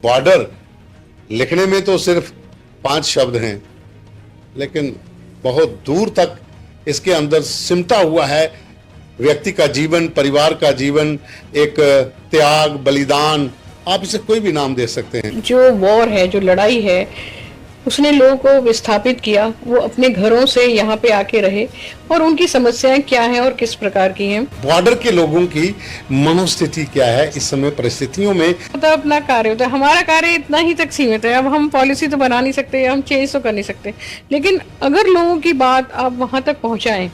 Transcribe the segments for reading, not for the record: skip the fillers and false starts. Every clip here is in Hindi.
बॉर्डर लिखने में तो सिर्फ 5 शब्द हैं, लेकिन बहुत दूर तक इसके अंदर सिमटा हुआ है व्यक्ति का जीवन, परिवार का जीवन, एक त्याग, बलिदान, आप इसे कोई भी नाम दे सकते हैं। जो वॉर है, जो लड़ाई है, उसने लोगों को विस्थापित किया। वो अपने घरों से यहाँ पे आके रहे और उनकी समस्याएं क्या हैं और किस प्रकार की हैं। बॉर्डर के लोगों की मनोस्थिति क्या है इस समय परिस्थितियों में। तो अपना कार्य होता है, हमारा कार्य इतना ही तक सीमित है। अब हम पॉलिसी तो बना नहीं सकते, हम चेंज तो कर नहीं सकते, लेकिन अगर लोगों की बात आप वहां तक पहुंचाएं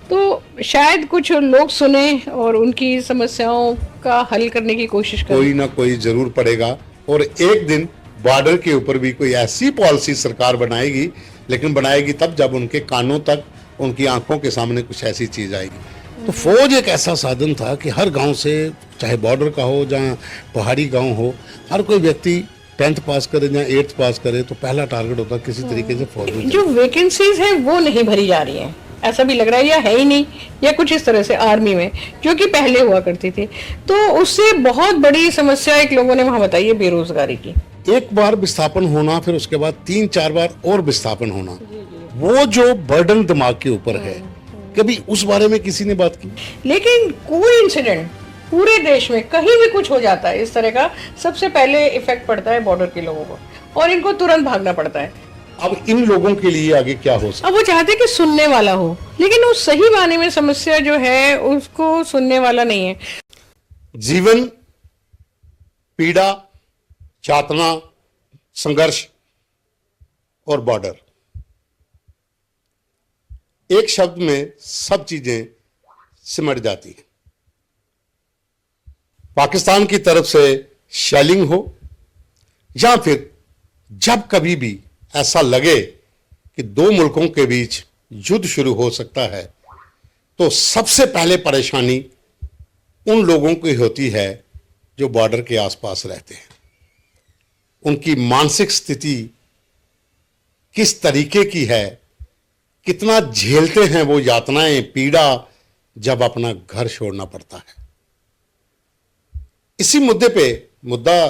तो शायद कुछ लोग सुने और उनकी समस्याओं का हल करने की कोशिश करें। कोई ना कोई जरूर पड़ेगा और एक दिन बॉर्डर के ऊपर भी कोई ऐसी पॉलिसी सरकार बनाएगी, लेकिन बनाएगी तब जब उनके कानों तक, उनकी आंखों के सामने कुछ ऐसी चीज आएगी। तो फौज एक ऐसा साधन था कि हर गांव से, चाहे बॉर्डर का हो, जहाँ पहाड़ी गांव हो, हर कोई व्यक्ति 10th पास करे या 8th पास करे तो पहला टारगेट होता किसी तरीके से फौज में। जो वैकेंसीज हैं वो नहीं भरी जा रही हैं, ऐसा भी लग रहा है, या है ही नहीं, या कुछ इस तरह से आर्मी में, जो कि पहले हुआ करती थी। तो उससे बहुत बड़ी समस्या एक लोगों ने वहां बताई है, बेरोजगारी की। एक बार विस्थापन होना, फिर उसके बाद 3-4 बार और विस्थापन होना, वो जो बर्डन दिमाग के ऊपर है, कभी उस बारे में किसी ने बात की? लेकिन कोई इंसिडेंट पूरे देश में कहीं भी कुछ हो जाता है इस तरह का, सबसे पहले इफेक्ट पड़ता है बॉर्डर के लोगों को और इनको तुरंत भागना पड़ता है। अब इन लोगों के लिए आगे क्या हो सकता? अब वो चाहते हैं कि सुनने वाला हो, लेकिन उस सही मायने में समस्या जो है उसको सुनने वाला नहीं है। जीवन, पीड़ा, यातना, संघर्ष और बॉर्डर, एक शब्द में सब चीजें सिमट जाती हैं। पाकिस्तान की तरफ से शेलिंग हो या फिर जब कभी भी ऐसा लगे कि 2 मुल्कों के बीच युद्ध शुरू हो सकता है, तो सबसे पहले परेशानी उन लोगों की होती है जो बॉर्डर के आसपास रहते हैं। उनकी मानसिक स्थिति किस तरीके की है, कितना झेलते हैं वो यातनाएं, पीड़ा, जब अपना घर छोड़ना पड़ता है। इसी मुद्दे पे, मुद्दा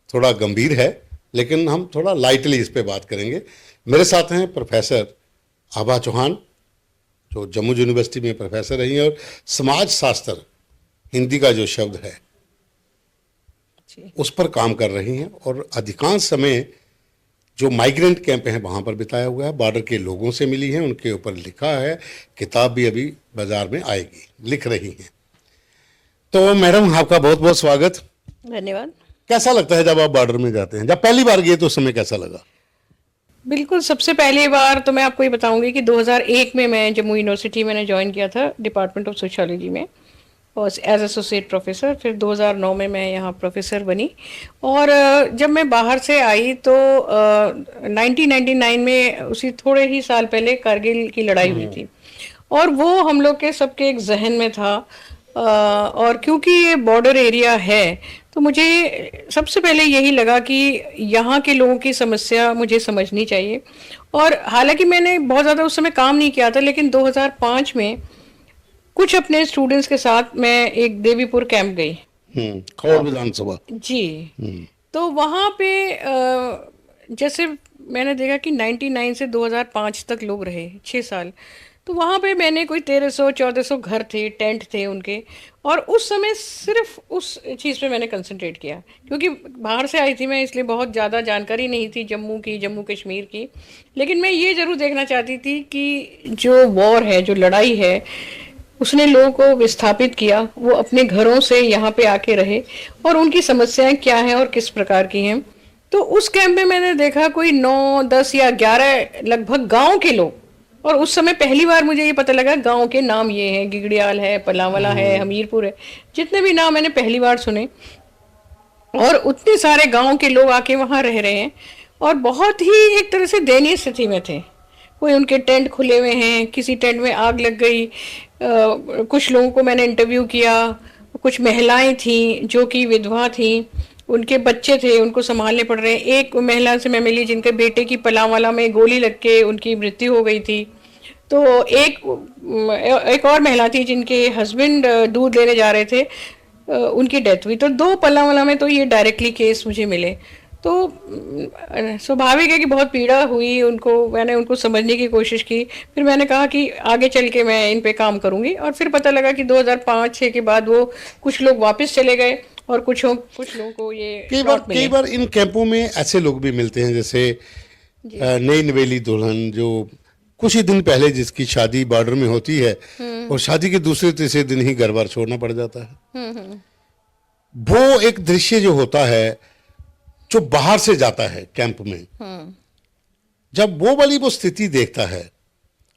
थोड़ा गंभीर है, लेकिन हम थोड़ा लाइटली इस पे बात करेंगे। मेरे साथ हैं प्रोफेसर आभा चौहान, जो जम्मू यूनिवर्सिटी में प्रोफेसर रही हैं और समाज शास्त्र, हिंदी का जो शब्द है, उस पर काम कर रही हैं और अधिकांश समय जो माइग्रेंट कैंप हैं वहाँ पर बिताया हुआ है। बॉर्डर के लोगों से मिली हैं, उनके ऊपर लिखा है, किताब भी अभी बाजार में आएगी, लिख रही हैं। तो मैडम, आपका बहुत बहुत स्वागत। धन्यवाद। कैसा लगता है जब आप बॉर्डर में जाते हैं? जब पहली बार गए तो उस समय कैसा लगा? बिल्कुल, सबसे पहली बार तो मैं आपको ये बताऊंगी कि 2001 में मैं जम्मू यूनिवर्सिटी मैंने ज्वाइन किया था डिपार्टमेंट ऑफ सोशियोलॉजी में और एज एसोसिएट प्रोफेसर। फिर 2009 में मैं यहाँ प्रोफेसर बनी और जब मैं बाहर से आई तो 1999 में, उसी थोड़े ही साल पहले कारगिल की लड़ाई हुई थी और वो हम लोग के सबके एक जहन में था। और क्योंकि ये बॉर्डर एरिया है तो मुझे सबसे पहले यही लगा कि यहाँ के लोगों की समस्या मुझे समझनी चाहिए। और हालांकि मैंने बहुत ज़्यादा उस समय काम नहीं किया था, लेकिन 2005 में कुछ अपने स्टूडेंट्स के साथ मैं एक देवीपुर कैंप गई। खौर विधानसभा जी। तो वहाँ पे जैसे मैंने देखा कि 99 से 2005 तक लोग रहे, 6 साल। तो वहाँ पे मैंने कोई 1300-1400 घर थे, टेंट थे उनके, और उस समय सिर्फ उस चीज़ पे मैंने कंसंट्रेट किया क्योंकि बाहर से आई थी मैं, इसलिए बहुत ज़्यादा जानकारी नहीं थी जम्मू की, जम्मू कश्मीर की। लेकिन मैं ये ज़रूर देखना चाहती थी कि जो वॉर है, जो लड़ाई है, उसने लोगों को विस्थापित किया। वो अपने घरों से यहाँ पे आके रहे और उनकी समस्याएं क्या हैं और किस प्रकार की हैं। तो उस कैंप में मैंने देखा कोई 9, 10 या 11 लगभग गाँव के लोग। और उस समय पहली बार मुझे ये पता लगा गांव के नाम ये हैं, गिगड़ियाल है, पलावला है, हमीरपुर है, जितने भी नाम मैंने पहली बार सुने। और उतने सारे गांव के लोग आके वहाँ रह रहे हैं और बहुत ही एक तरह से दयनीय स्थिति में थे। कोई उनके टेंट खुले हुए हैं, किसी टेंट में आग लग गई। कुछ लोगों को मैंने इंटरव्यू किया, कुछ महिलाएं थीं जो कि विधवा थीं, उनके बच्चे थे, उनको संभालने पड़ रहे हैं। एक महिला से मैं मिली जिनके बेटे की पलावला में गोली लग के उनकी मृत्यु हो गई थी। तो एक और महिला थी जिनके हस्बैंड दूध लेने जा रहे थे उनकी डेथ हुई। तो 2 पलावला में तो ये डायरेक्टली केस मुझे मिले। तो स्वाभाविक है कि बहुत पीड़ा हुई उनको, मैंने उनको समझने की कोशिश की। फिर मैंने कहा कि आगे चल के मैं इन पे काम करूंगी, और फिर पता लगा कि 2005-6 के बाद वो कुछ लोग वापस चले गए और कुछ लोगों को ये प्लॉट कई मिले। बार इन कैंपों में ऐसे लोग भी मिलते हैं, जैसे जी। नई नवेली दुल्हन जो कुछ ही दिन पहले जिसकी शादी बॉर्डर में होती है और शादी के दूसरे तीसरे दिन ही घर बार छोड़ना पड़ जाता है। वो एक दृश्य जो होता है, जो बाहर से जाता है कैंप में, जब वो वाली वो स्थिति देखता है,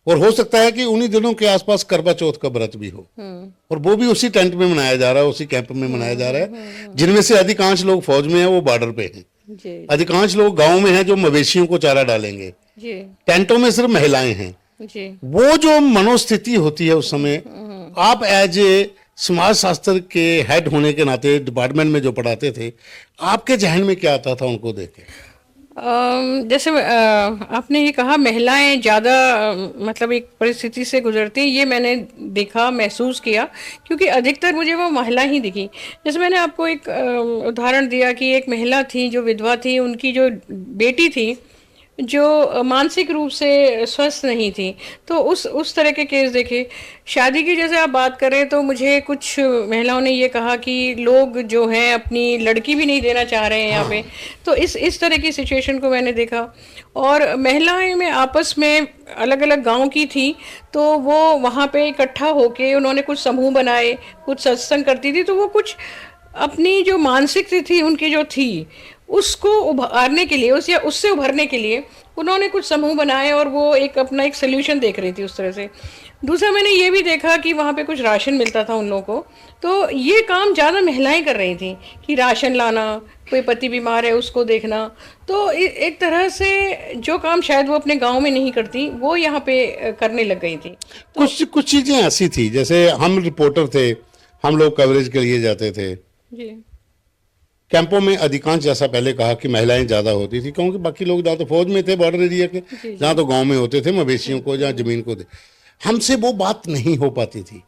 और हो सकता है कि उन्हीं दिनों के आसपास करवा चौथ का व्रत भी हो, और वो भी उसी टेंट में मनाया जा रहा है, उसी कैंप में मनाया जा रहा है, जिनमें से अधिकांश लोग फौज में हैं, वो बॉर्डर पे हैं। जी। अधिकांश लोग गांव में हैं जो मवेशियों को चारा डालेंगे। जी। टेंटों में सिर्फ महिलाएं हैं। जी। वो जो मनोस्थिति होती है उस समय, आप एज ए समाज शास्त्र के हेड होने के नाते डिपार्टमेंट में जो पढ़ाते थे, आपके जहन में क्या आता था उनको देख के? जैसे आपने ये कहा महिलाएं ज़्यादा मतलब एक परिस्थिति से गुजरती हैं, ये मैंने देखा, महसूस किया, क्योंकि अधिकतर मुझे वो महिला ही दिखी। जैसे मैंने आपको एक उदाहरण दिया कि एक महिला थी जो विधवा थी, उनकी जो बेटी थी जो मानसिक रूप से स्वस्थ नहीं थी, तो उस तरह के केस देखे। शादी की जैसे आप बात करें तो मुझे कुछ महिलाओं ने ये कहा कि लोग जो हैं अपनी लड़की भी नहीं देना चाह रहे हैं यहाँ पे। तो इस तरह की सिचुएशन को मैंने देखा। और महिलाएं में आपस में अलग अलग गांव की थी, तो वो वहाँ पे इकट्ठा होके उन्होंने कुछ समूह बनाए, कुछ सत्संग करती थी, तो वो कुछ अपनी जो मानसिक स्थिति उनकी जो थी उसको उभारने के लिए, उस या उससे उभरने के लिए उन्होंने कुछ समूह बनाए, और वो एक अपना एक सोल्यूशन देख रही थी उस तरह से। दूसरा मैंने ये भी देखा कि वहाँ पे कुछ राशन मिलता था उन लोगों को, तो ये काम ज़्यादा महिलाएं कर रही थी कि राशन लाना, कोई पति बीमार है उसको देखना। तो एक तरह से जो काम शायद वो अपने गांव में नहीं करती, वो यहाँ पे करने लग गई थी। तो कुछ चीजें ऐसी थी, जैसे हम रिपोर्टर थे, हम लोग कवरेज के लिए जाते थे जी। कैंपों में। अधिकांश, जैसा पहले कहा, कि महिलाएं ज्यादा होती थी, क्योंकि बाकी लोग जहाँ तो फौज में थे बॉर्डर एरिया के, जहाँ तो गांव में होते थे मवेशियों को, जहाँ जमीन को दे। हमसे वो बात नहीं हो पाती थी,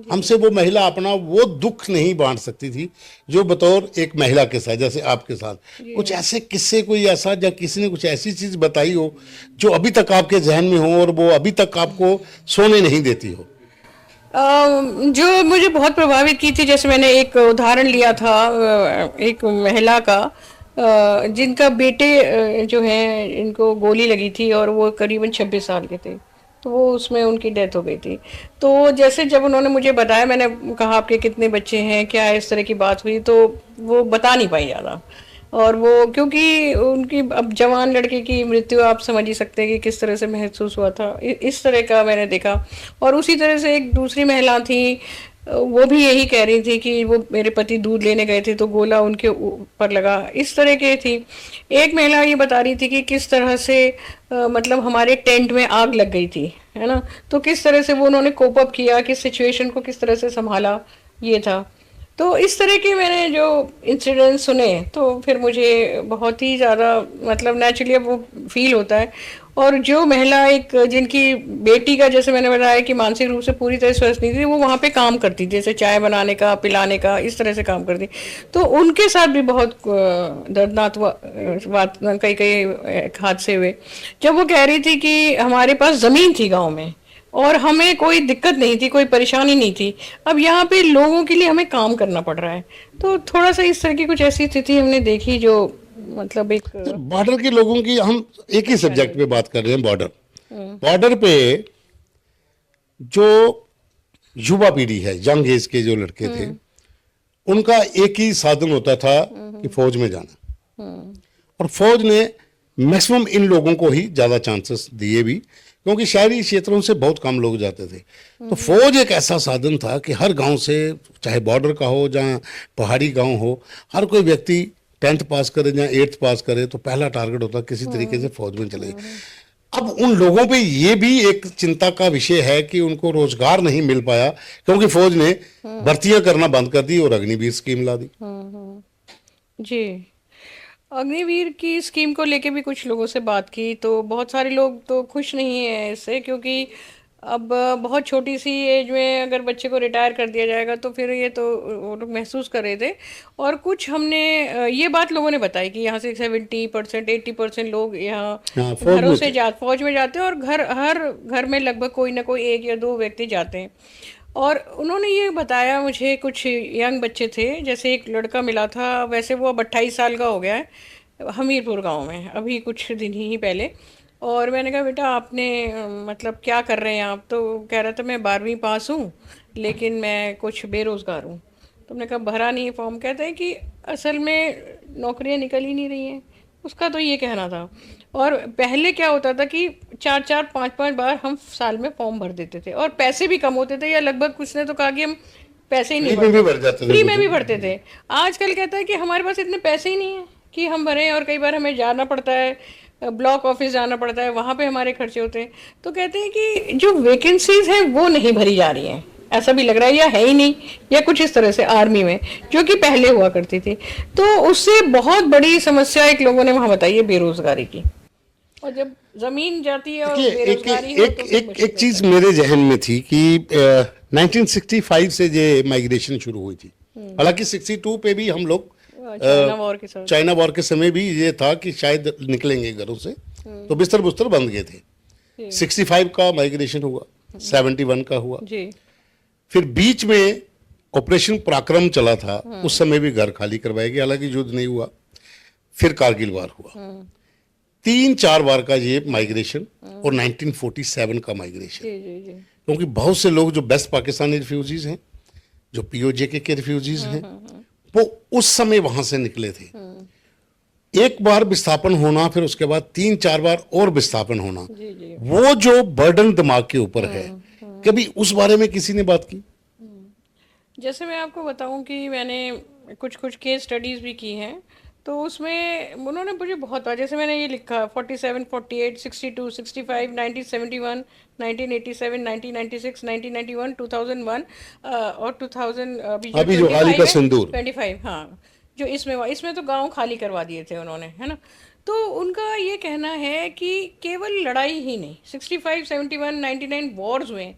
हमसे वो महिला अपना वो दुख नहीं बांट सकती थी जो बतौर एक महिला के साथ, जैसे आपके साथ। कुछ ऐसे किस्से, कोई ऐसा, या किसी ने कुछ ऐसी चीज बताई हो जो अभी तक आपके जहन में हो और वो अभी तक आपको सोने नहीं देती हो? जो मुझे बहुत प्रभावित की थी, जैसे मैंने एक उदाहरण लिया था एक महिला का, जिनका बेटे जो है इनको गोली लगी थी और वो करीबन 26 साल के थे, तो वो उसमें उनकी डेथ हो गई थी। तो जैसे जब उन्होंने मुझे बताया, मैंने कहा आपके कितने बच्चे हैं, क्या है, इस तरह की बात हुई, तो वो बता नहीं पाई ज़्यादा। और वो क्योंकि उनकी अब जवान लड़के की मृत्यु, आप समझ ही सकते हैं कि किस तरह से महसूस हुआ था। इस तरह का मैंने देखा। और उसी तरह से एक दूसरी महिला थी, वो भी यही कह रही थी कि वो मेरे पति दूध लेने गए थे तो गोला उनके ऊपर लगा, इस तरह के थी। एक महिला ये बता रही थी कि किस तरह से मतलब हमारे टेंट में आग लग गई थी, है ना, तो किस तरह से वो उन्होंने कोप अप किया, किस सिचुएशन को किस तरह से संभाला, ये था। तो इस तरह के मैंने जो इंसिडेंट सुने, तो फिर मुझे बहुत ही ज़्यादा मतलब नेचुरली अब वो फील होता है। और जो महिला एक जिनकी बेटी का, जैसे मैंने बताया कि मानसिक रूप से पूरी तरह स्वस्थ नहीं थी, वो वहाँ पे काम करती थी, जैसे चाय बनाने का, पिलाने का, इस तरह से काम करती। तो उनके साथ भी बहुत दर्दनाक बात, कई कई हादसे हुए। जब वो कह रही थी कि हमारे पास ज़मीन थी गाँव में और हमें कोई दिक्कत नहीं थी, कोई परेशानी नहीं थी, अब यहाँ पे लोगों के लिए हमें काम करना पड़ रहा है। तो थोड़ा सा इस तरह की कुछ ऐसी स्थिति हमने देखी जो मतलब एक बॉर्डर के लोगों की, हम एक ही सब्जेक्ट पे बात कर रहे हैं, बॉर्डर। बॉर्डर पे जो युवा पीढ़ी है, यंग एज के जो लड़के थे, उनका एक ही साधन होता था कि फौज में जाना। और फौज ने मैक्सिमम इन लोगों को ही ज्यादा चांसेस दिए भी, क्योंकि शहरी क्षेत्रों से बहुत कम लोग जाते थे। तो फौज एक ऐसा साधन था कि हर गांव से, चाहे बॉर्डर का हो, जहाँ पहाड़ी गांव हो, हर कोई व्यक्ति 10th पास करे या 8th पास करे तो पहला टारगेट होता किसी तरीके से फौज में चले। अब उन लोगों पे ये भी एक चिंता का विषय है कि उनको रोजगार नहीं मिल पाया, क्योंकि फौज ने भर्तियां करना बंद कर दी और अग्निवीर स्कीम ला दी। जी। अग्निवीर की स्कीम को लेके भी कुछ लोगों से बात की, तो बहुत सारे लोग तो खुश नहीं है इससे, क्योंकि अब बहुत छोटी सी एज में अगर बच्चे को रिटायर कर दिया जाएगा तो फिर ये तो वो लोग महसूस कर रहे थे। और कुछ हमने ये बात लोगों ने बताई कि यहाँ से 70% 80% लोग यहाँ हाँ, फौज घरों में से थे। फौज में जाते हैं, और हर घर में लगभग कोई ना कोई एक या दो व्यक्ति जाते हैं। और उन्होंने ये बताया मुझे, कुछ यंग बच्चे थे, जैसे एक लड़का मिला था, वैसे वो अब 28 साल का हो गया है, हमीरपुर गांव में, अभी कुछ दिन ही पहले। और मैंने कहा बेटा आपने मतलब क्या कर रहे हैं आप? तो कह रहा था मैं 12वीं पास हूँ लेकिन मैं कुछ बेरोज़गार हूँ। तो हमने कहा भरा नहीं है फॉर्म? कहते हैं कि असल में नौकरियाँ निकल ही नहीं रही हैं, उसका तो ये कहना था। और पहले क्या होता था कि 4-4 5-5 बार हम साल में फॉर्म भर देते थे, और पैसे भी कम होते थे, या लगभग कुछ ने तो कहा कि हम पैसे ही नहीं फ्री में भी भरते, भर जाते थे फ्री कुछ। में भी भरते थे। आजकल कहता है कि हमारे पास इतने पैसे ही नहीं है कि हम भरें, और कई बार हमें जाना पड़ता है, ब्लॉक ऑफिस जाना पड़ता है, वहाँ पे हमारे खर्चे होते हैं। तो कहते हैं कि जो वैकेंसीज हैं वो नहीं भरी जा रही हैं, ऐसा भी लग रहा है, या है ही नहीं, या कुछ इस तरह से आर्मी में, जो कि पहले हुआ करती थी। तो उससे बहुत बड़ी समस्या एक लोगों ने वहाँ बताई है, बेरोजगारी की। और जब जमीन जाती है और देखिए, एक बेरोजगारी हो एक तो फिर एक मुश्किल एक चीज होता है। मेरे जहन में थी कि 1965 से ये माइग्रेशन शुरू हुई थी। हालांकि 62 पे भी हम लोग चाइना वॉर के साथ। चाइना वॉर के समय भी ये था कि शायद निकलेंगे घरों से, तो बिस्तर बुस्तर बंद गए थे। जी 65 का माइग्रेशन हुआ, 71 का हुआ, जी फिर बीच में ऑपरेशन पराक्रम चला था, उस समय भी घर खाली करवाए गए, हालांकि युद्ध नहीं हुआ। फिर कारगिल वार हुआ, 3-4 बार का ये माइग्रेशन, और 1947 का माइग्रेशन। जी जी जी क्योंकि बहुत से लोग जो बेस्ट पाकिस्तानी रिफ्यूजीज हैं, जो पीओजेके के रिफ्यूजीज हैं, वो उस समय वहां से निकले थे। एक बार विस्थापन होना, फिर उसके बाद 3-4 बार और विस्थापन होना, जी जी। वो जो बर्डन दिमाग के ऊपर है, कभी उस बारे में किसी ने बात की? जैसे मैं आपको बताऊं कि मैंने कुछ कुछ केस स्टडीज़ भी की हैं, तो उसमें उन्होंने मुझे बहुत बार, जैसे मैंने ये लिखा 47 48 62 65 1971 1987 1996 1991 2001 और 2000 अभी जो अभी जो हाल ही 25 का है, सिंदूर। 25, हाँ, जो इसमें तो गांव खाली करवा दिए थे उन्होंने, है ना। तो उनका ये कहना है कि केवल लड़ाई ही नहीं, 65 71 99 वॉर्स हुए,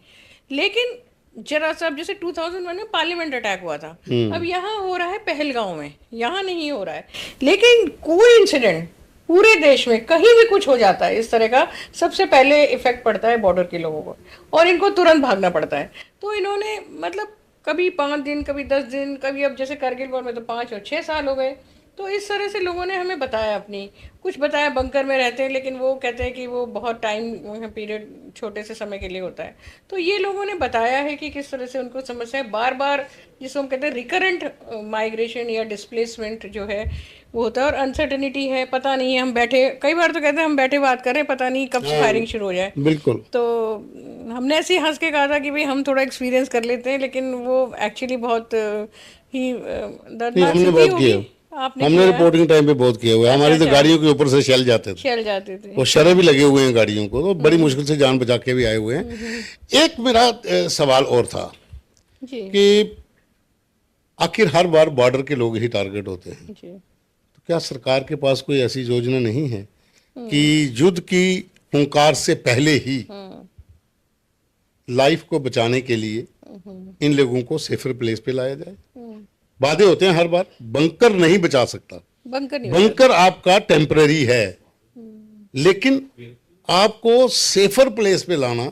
लेकिन जरा सा, अब जैसे 2001 में पार्लियामेंट अटैक हुआ था, अब यहाँ हो रहा है पहलगांव में, यहाँ नहीं हो रहा है, लेकिन कोई इंसिडेंट पूरे देश में कहीं भी कुछ हो जाता है इस तरह का, सबसे पहले इफेक्ट पड़ता है बॉर्डर के लोगों को, और इनको तुरंत भागना पड़ता है। तो इन्होंने मतलब कभी 5 दिन, कभी 10 दिन, कभी अब जैसे करगिल वॉर में तो 5 और 6 साल हो गए। तो इस तरह से लोगों ने हमें बताया, अपनी कुछ बताया बंकर में रहते हैं, लेकिन वो कहते हैं कि वो बहुत टाइम पीरियड छोटे से समय के लिए होता है। तो ये लोगों ने बताया है कि किस तरह से उनको समस्या है बार बार, जिसको हम कहते हैं रिकरेंट माइग्रेशन या डिस्प्लेसमेंट जो है वो होता है, और अनसर्टेनिटी है, पता नहीं है, हम बैठे, कई बार तो कहते हैं हम बैठे बात कर रहे हैं, पता नहीं कब से फायरिंग शुरू हो जाए। बिल्कुल। तो हमने ऐसे ही हंस के कहा था कि भाई हम थोड़ा एक्सपीरियंस कर लेते हैं, लेकिन वो एक्चुअली बहुत ही नहीं, दर्दनाक हमने स्थिति बहुत होगी। किया, आपने हमने किया? रिपोर्टिंग टाइम पे बहुत किया हुआ है। अच्छा हमारी तो अच्छा, गाड़ियों के ऊपर से शेल जाते थे, चल जाते थे। वो शरे भी लगे हुए हैं गाड़ियों को, तो बड़ी मुश्किल से जान बचा के भी आए हुए हैं। एक मेरा सवाल और था जी कि आखिर हर बार बॉर्डर के लोग ही टारगेट होते हैं, जी। तो क्या सरकार के पास कोई ऐसी योजना नहीं है कि युद्ध की हुंकार से पहले ही लाइफ को बचाने के लिए इन लोगों को सेफर प्लेस पे लाया जाए? वादे होते हैं हर बार, बंकर नहीं बचा सकता, बंकर नहीं होता। बंकर आपका टेम्पररी है, लेकिन आपको सेफर प्लेस पे लाना,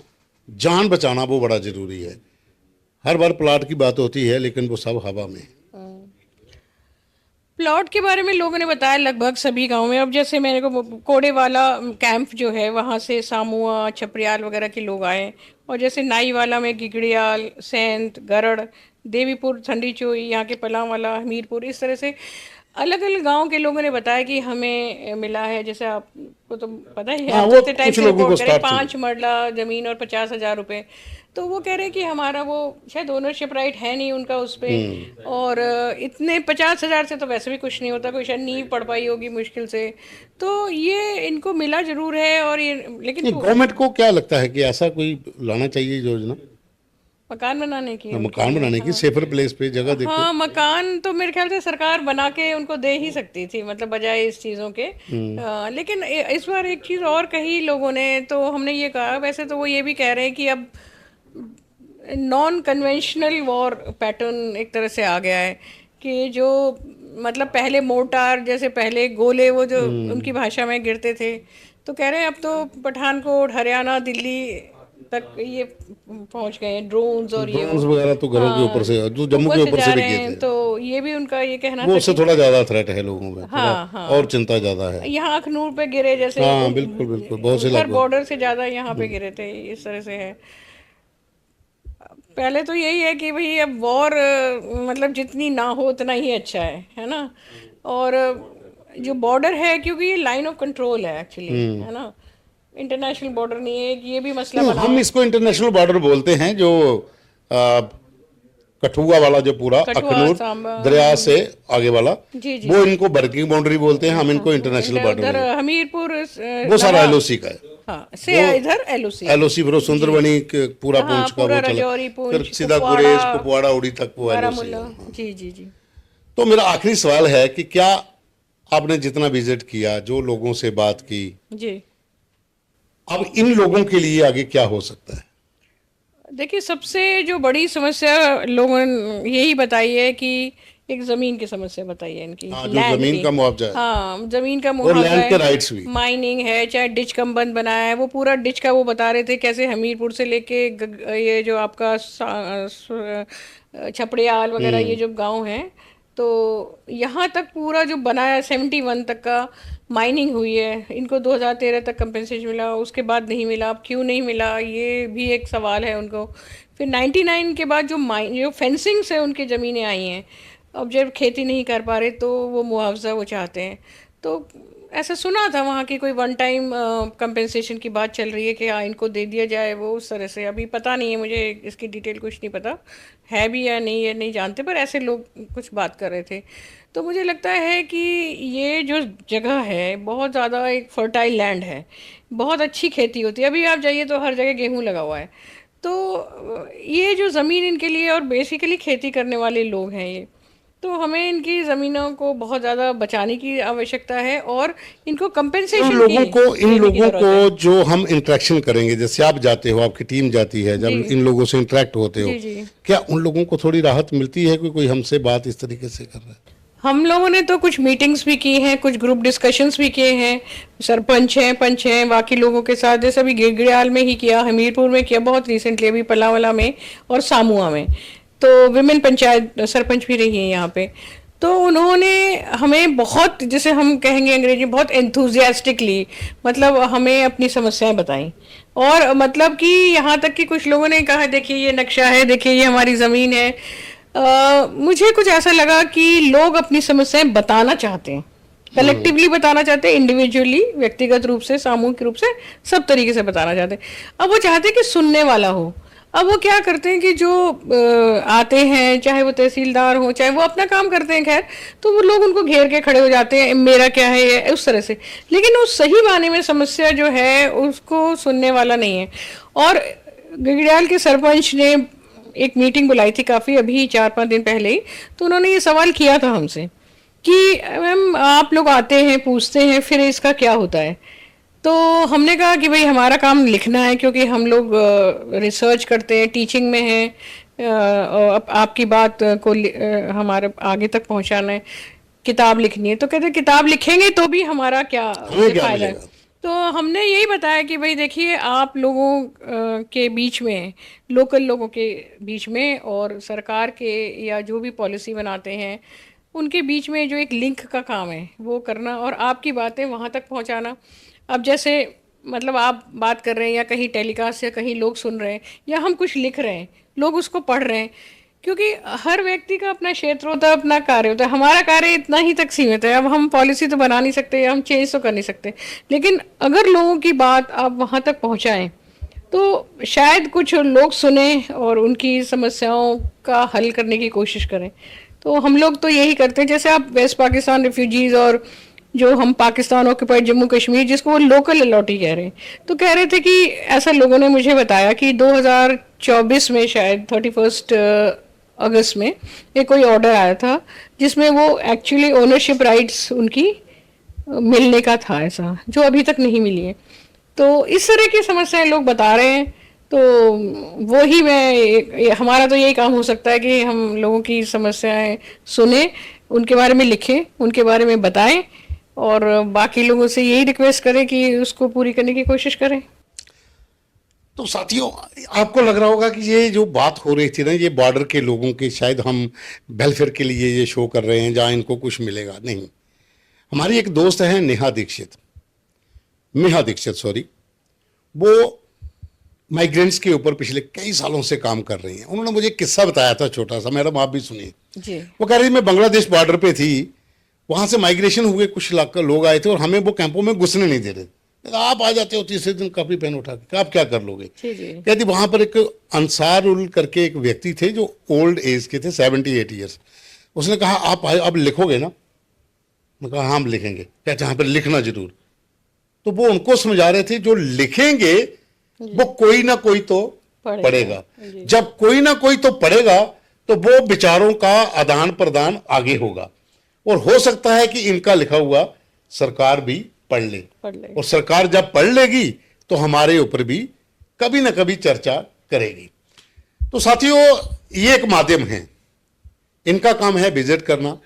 जान बचाना, वो बड़ा जरूरी है। हर बार प्लाट की बात होती है, लेकिन वो सब हवा में है। प्लॉट के बारे में लोगों ने बताया लगभग सभी गांव में। अब जैसे मैंने को कोड़े वाला कैंप जो है, वहाँ से सामुआ छपरियाल वगैरह के लोग आए, और जैसे नाई वाला में गिगड़ियाल, सेंत, गरड़, देवीपुर, ठंडी चोई, यहाँ के पलांवाला, हमीरपुर, इस तरह से अलग अलग गांव के लोगों ने बताया कि हमें मिला है। जैसे आपको तो पता ही है, हाँ, आप वो जितने टाइम कुछ से लोगों को रिपोर्ट करें, स्टार्ट 5 मरला जमीन और 50,000 रुपए। तो वो कह रहे हैं कि हमारा वो शायद ओनरशिप राइट है नहीं उनका उस पे, और इतने 50,000 से तो वैसे भी कुछ नहीं होता, कोई शायद नींव पड़ पाई होगी मुश्किल से। तो ये इनको मिला जरूर है, और ये लेकिन गवर्नमेंट को क्या लगता है कि ऐसा कोई लाना चाहिए योजना? मकान बनाने की उनके मकान लिए। बनाने की सेफर प्लेस पे जगह देखो। हाँ, मकान तो मेरे ख्याल से सरकार बना के उनको दे ही सकती थी, मतलब बजाय इस चीज़ों के। लेकिन इस बार एक चीज़ और कही लोगों ने, तो हमने ये कहा, वैसे तो वो ये भी कह रहे हैं कि अब नॉन कन्वेंशनल वॉर पैटर्न एक तरह से आ गया है, कि जो मतलब पहले मोर्टार जैसे पहले गोले वो जो उनकी भाषा में गिरते थे, तो कह रहे हैं अब तो पठानकोट, हरियाणा, दिल्ली तक ये पहुंच गए हैं ड्रोन्स और ये ड्रोन्स वो। वगैरह तो घरों के ऊपर से, जो जम्मू के ऊपर जा से भी रहे किए हैं, थे, तो ये भी उनका ये कहना वो था उससे कि थोड़ा ज्यादा थ्रेट है लोगों में, थोड़ा हाँ हाँ, और चिंता ज्यादा है। यहाँ अखनूर पे गिरे जैसे हाँ बिल्कुल बिल्कुल, बहुत से उधर इलाकों। बॉर्डर से ज़्यादा यहाँ पे गिरे थे, इस तरह से है। पहले तो यही है कि भाई अब वॉर मतलब जितनी ना हो उतना ही अच्छा है ना। और जो बॉर्डर है, क्योंकि ये लाइन ऑफ कंट्रोल है एक्चुअली, है ना, इंटरनेशनल बॉर्डर नहीं है, कि ये भी मसला बना हम हुआ है। इसको इंटरनेशनल बॉर्डर बोलते हैं, जो आ, कठुआ वाला जो पूरा कठुआ, अखनूर सांबा, दरिया से आगे वाला, जी जी, वो इनको वर्किंग बाउंड्री बोलते हैं, हम इनको इंटरनेशनल बॉर्डर उधर बोलते हमीरपुर हैं। वो सारा एलओसी का है। हाँ से इधर एलओसी, एलओसी फिर वो सुंदरबनी पूरा हाँ पूंछ का पूरा वो चला, रजौरी, फिर पूंछ, सीधा गुरेज, कुपवाड़ा, उड़ी तक वो एलओसी बारामूला। है। जी जी जी। तो मेरा आखिरी सवाल है कि क्या आपने जितना विजिट किया, जो लोगों से बात की, जी, अब इन लोगों के लिए आगे क्या हो सकता है? देखिए सबसे जो बड़ी समस्या लोगों ने यही बताई है कि एक जमीन की समस्या बताई है इनकी, हाँ, जो लैंड जमीन की। का मुआवजा है हाँ, जमीन का और मुआवजा लैंड के है, राइट्स भी। माइनिंग है, चाहे डिच कम्बन बनाया है, वो पूरा डिच का वो बता रहे थे कैसे हमीरपुर से लेके ये जो आपका छपड़ियाल वगैरह ये जो गांव हैं, तो यहाँ तक पूरा जो बनाया 71 तक का माइनिंग हुई है, इनको 2013 तक कंपनसेशन मिला, उसके बाद नहीं मिला। अब क्यों नहीं मिला, ये भी एक सवाल है उनको। फिर 99 के बाद जो फेंसिंग से उनकी ज़मीनें आई हैं, अब जब खेती नहीं कर पा रहे तो वो मुआवजा वो चाहते हैं। तो ऐसा सुना था वहाँ की कोई वन टाइम कंपनसेशन की बात चल रही है कि हाँ इनको दे दिया जाए, वो उस तरह से। अभी पता नहीं है मुझे, इसकी डिटेल कुछ नहीं पता है भी या नहीं, ये नहीं जानते, पर ऐसे लोग कुछ बात कर रहे थे। तो मुझे लगता है कि ये जो जगह है बहुत ज़्यादा एक फर्टाइल लैंड है, बहुत अच्छी खेती होती है। अभी आप जाइए तो हर जगह गेहूँ लगा हुआ है। तो ये जो ज़मीन इनके लिए, और बेसिकली खेती करने वाले लोग हैं ये, तो हमें इनकी ज़मीनों को बहुत ज़्यादा बचाने की आवश्यकता है और इनको इन कंपेंसेशन लोगों को इन देने की लोगों ज़रूरत है। को जो हम इंटरेक्शन करेंगे, जैसे आप जाते हो, आपकी टीम जाती है, जब जी इन लोगों से इंटरेक्ट होते हो, जी जी। क्या उन लोगों को थोड़ी राहत मिलती है कि कोई हमसे बात इस तरीके से कर रहा है? हम लोगों ने तो कुछ मीटिंग्स भी की हैं, कुछ ग्रुप डिस्कशंस भी किए हैं, सरपंच हैं, पंच हैं, बाकी लोगों के साथ, जैसे अभी गिरगियाल में ही किया, हमीरपुर में किया बहुत रिसेंटली, अभी पलावला में और सामुआ में। तो विमेन पंचायत सरपंच भी रही है यहाँ पे। तो उन्होंने हमें बहुत, जैसे हम कहेंगे अंग्रेजी, बहुत एंथुजियास्टिकली मतलब हमें अपनी समस्याएं बताई। और मतलब कि यहाँ तक कि कुछ लोगों ने कहा देखिए ये नक्शा है, देखिए ये हमारी ज़मीन है। मुझे कुछ ऐसा लगा कि लोग अपनी समस्याएं बताना चाहते हैं, कलेक्टिवली बताना चाहते हैं, इंडिविजुअली, व्यक्तिगत रूप से, सामूहिक रूप से, सब तरीके से बताना चाहते हैं। अब वो चाहते हैं कि सुनने वाला हो। अब वो क्या करते हैं कि जो आते हैं, चाहे वो तहसीलदार हो, चाहे वो अपना काम करते हैं, खैर, तो वो लोग उनको घेर के खड़े हो जाते हैं, मेरा क्या है ये, उस तरह से। लेकिन उस सही मायने में समस्या जो है उसको सुनने वाला नहीं है। और गिरगियाल के सरपंच ने एक मीटिंग बुलाई थी काफ़ी, अभी 4-5 दिन पहले ही, तो उन्होंने ये सवाल किया था हमसे कि मैम आप लोग आते हैं, पूछते हैं, फिर इसका क्या होता है। तो हमने कहा कि भाई हमारा काम लिखना है, क्योंकि हम लोग रिसर्च करते हैं, टीचिंग में हैं, और आपकी बात को हमारे आगे तक पहुंचाना है, किताब लिखनी है। तो कहते हैं किताब लिखेंगे तो भी हमारा क्या फायदा है। तो हमने यही बताया कि भाई देखिए आप लोगों के बीच में, लोकल लोगों के बीच में और सरकार के या जो भी पॉलिसी बनाते हैं उनके बीच में जो एक लिंक का काम है वो करना, और आपकी बातें वहाँ तक पहुँचाना। अब जैसे मतलब आप बात कर रहे हैं या कहीं टेलीकास्ट या कहीं लोग सुन रहे हैं या हम कुछ लिख रहे हैं, लोग उसको पढ़ रहे हैं, क्योंकि हर व्यक्ति का अपना क्षेत्र होता है, अपना कार्य होता है। हमारा कार्य इतना ही तक सीमित है। अब हम पॉलिसी तो बना नहीं सकते या हम चेंज तो कर नहीं सकते, लेकिन अगर लोगों की बात आप वहाँ तक पहुँचाएं तो शायद कुछ लोग सुने और उनकी समस्याओं का हल करने की कोशिश करें। तो हम लोग तो यही करते हैं। जैसे आप वेस्ट पाकिस्तान रिफ्यूजीज़ और जो हम पाकिस्तान ऑक्युपाइड जम्मू कश्मीर, जिसको वो लोकल अलॉटी कह रहे हैं, तो कह रहे थे कि ऐसा लोगों ने मुझे बताया कि 2024 में शायद 31 अगस्त में एक कोई ऑर्डर आया था जिसमें वो एक्चुअली ओनरशिप राइट्स उनकी मिलने का था, ऐसा जो अभी तक नहीं मिली है। तो इस तरह की समस्याएं लोग बता रहे हैं। तो वो ही हमारा तो यही काम हो सकता है कि हम लोगों की समस्याएं सुने, उनके बारे में लिखें, उनके बारे में बताएं और बाकी लोगों से यही रिक्वेस्ट करें कि उसको पूरी करने की कोशिश करें। तो साथियों, आपको लग रहा होगा कि ये जो बात हो रही थी ना, ये बॉर्डर के लोगों के, शायद हम वेलफेयर के लिए ये शो कर रहे हैं जहाँ इनको कुछ मिलेगा। नहीं, हमारी एक दोस्त है नेहा दीक्षित सॉरी, वो माइग्रेंट्स के ऊपर पिछले कई सालों से काम कर रही हैं। उन्होंने मुझे एक किस्सा बताया था छोटा सा, मैडम आप भी सुनिए जी। वो कह रही थी मैं बांग्लादेश बॉर्डर पे थी, वहां से माइग्रेशन हुए कुछ लोग आए थे और हमें वो कैंपों में घुसने नहीं दे रहे थे। आप आ जाते हो तीसरे दिन काफी पेन उठा के, आप क्या कर लोगे? कहती वहां पर एक अंसार उल करके एक व्यक्ति थे जो ओल्ड एज के थे, 78 ईयर्स। उसने कहा आप आए, अब लिखोगे ना? मैं कहा हाँ हम लिखेंगे। कहते यहाँ पर लिखना जरूर। तो वो उनको समझा रहे थे जो लिखेंगे वो कोई ना कोई तो पढ़ेगा। जब कोई ना कोई तो पढ़ेगा तो वो विचारों का आदान प्रदान आगे होगा और हो सकता है कि इनका लिखा हुआ सरकार भी पढ़ ले। और सरकार जब पढ़ लेगी तो हमारे ऊपर भी कभी ना कभी चर्चा करेगी। तो साथियों, ये एक माध्यम है, इनका काम है विजिट करना।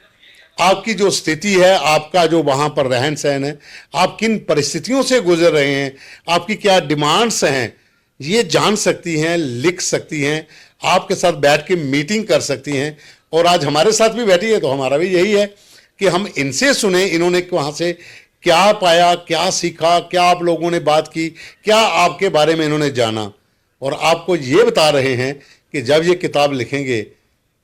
आपकी जो स्थिति है, आपका जो वहां पर रहन सहन है, आप किन परिस्थितियों से गुजर रहे हैं, आपकी क्या डिमांड्स हैं, ये जान सकती हैं, लिख सकती हैं, आपके साथ बैठ के मीटिंग कर सकती हैं। और आज हमारे साथ भी बैठी है तो हमारा भी यही है कि हम इनसे सुने, इन्होंने वहां से क्या पाया, क्या सीखा, क्या आप लोगों ने बात की, क्या आपके बारे में इन्होंने जाना। और आपको ये बता रहे हैं कि जब ये किताब लिखेंगे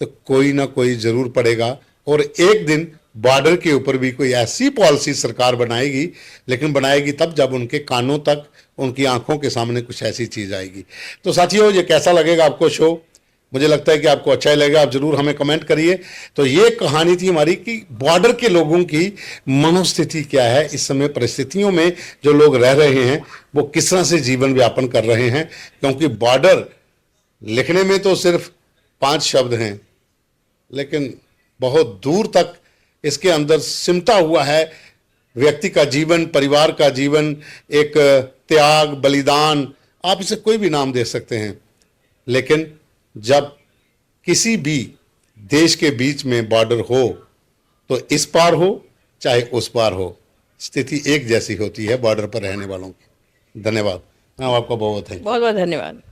तो कोई ना कोई जरूर पढ़ेगा और एक दिन बॉर्डर के ऊपर भी कोई ऐसी पॉलिसी सरकार बनाएगी, लेकिन बनाएगी तब जब उनके कानों तक, उनकी आंखों के सामने कुछ ऐसी चीज आएगी। तो साथियों, ये कैसा लगेगा आपको शो? मुझे लगता है कि आपको अच्छा ही लगेगा, आप जरूर हमें कमेंट करिए। तो ये कहानी थी हमारी कि बॉर्डर के लोगों की मनोस्थिति क्या है, इस समय परिस्थितियों में जो लोग रह रहे हैं वो किस तरह से जीवन व्यापन कर रहे हैं। क्योंकि बॉर्डर लिखने में तो सिर्फ 5 शब्द हैं, लेकिन बहुत दूर तक इसके अंदर सिमटा हुआ है व्यक्ति का जीवन, परिवार का जीवन, एक त्याग, बलिदान, आप इसे कोई भी नाम दे सकते हैं। लेकिन जब किसी भी देश के बीच में बॉर्डर हो तो इस पार हो चाहे उस पार हो, स्थिति एक जैसी होती है बॉर्डर पर रहने वालों की। धन्यवाद। मैं आपका बहुत बहुत धन्यवाद।